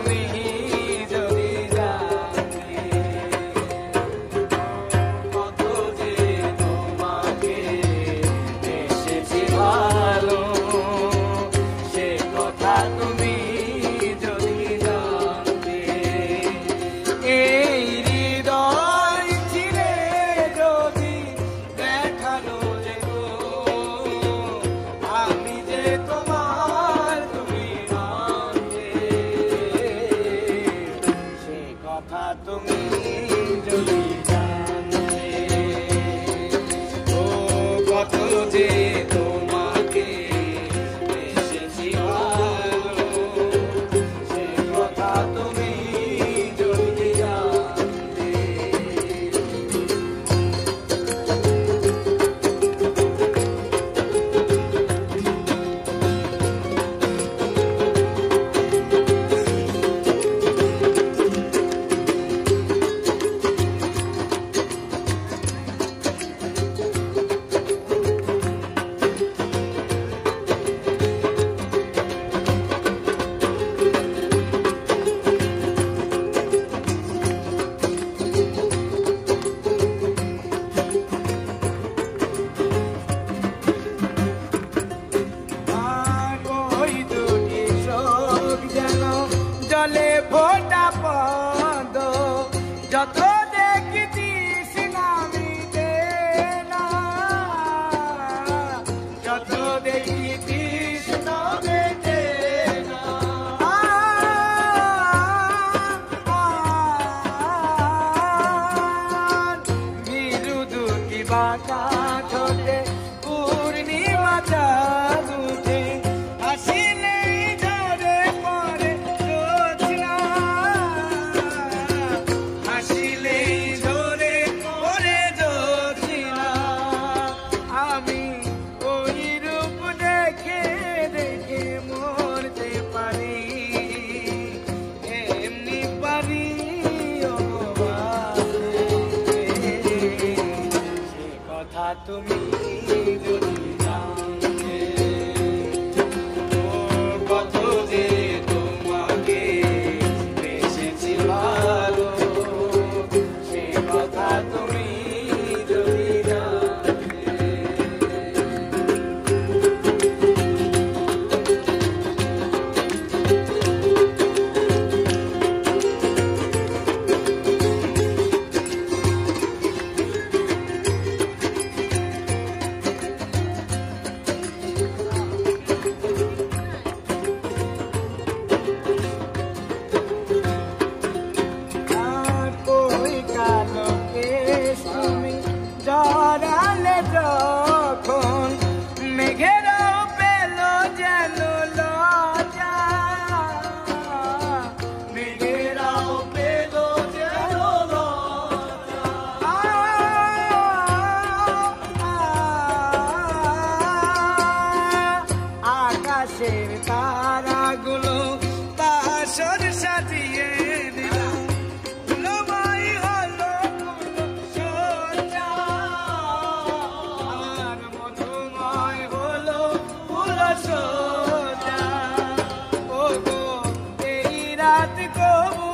তুমি যদি জানতে, কত যে তোমাকে এসেছি ভালো, সে কথা তুমি যদি জানতে। এই হৃদয় ছিঁড়ে যদি দেখানো যেত আমি যে তোমার, তুমি মানতে, সে কথা তুমি যদি জানতে। ও কত যে তোমাকে এসেছি ভালো, সে কথা তুমি যদি জানতে। জলে ভোটা পদ যত দেখিতিস নামিতে না, যত দেখিতিস নামিতে না। বিরুদুটি বাঁকা ঠোঁটে পূর্ণিমা চাঁদ উঠে, হাসিলেই ঝরে পড়ে জোছনা, হাসিলেই ঝরে পড়ে জোছনা। আমি ওই রূপ দেখে দেখে মরতে পারি, এমনি পারি সে কথা তুমি যদি জানতে। ও কত যে তোমাকে বেসেছি ভালো, সে কথা তুমি যদি জানতে। জড়ালে যখন মেঘেরাও পেল যেন লজ্জা, মেঘেরাও পেল যেন লজ্জা। আকাশের তারাগুলো বাসর সাজিয়ে দিল, ফুলময় হলো সজ্জা, আর মধুময় হলো ফুল সজ্জা। ও গো এই রাত কবু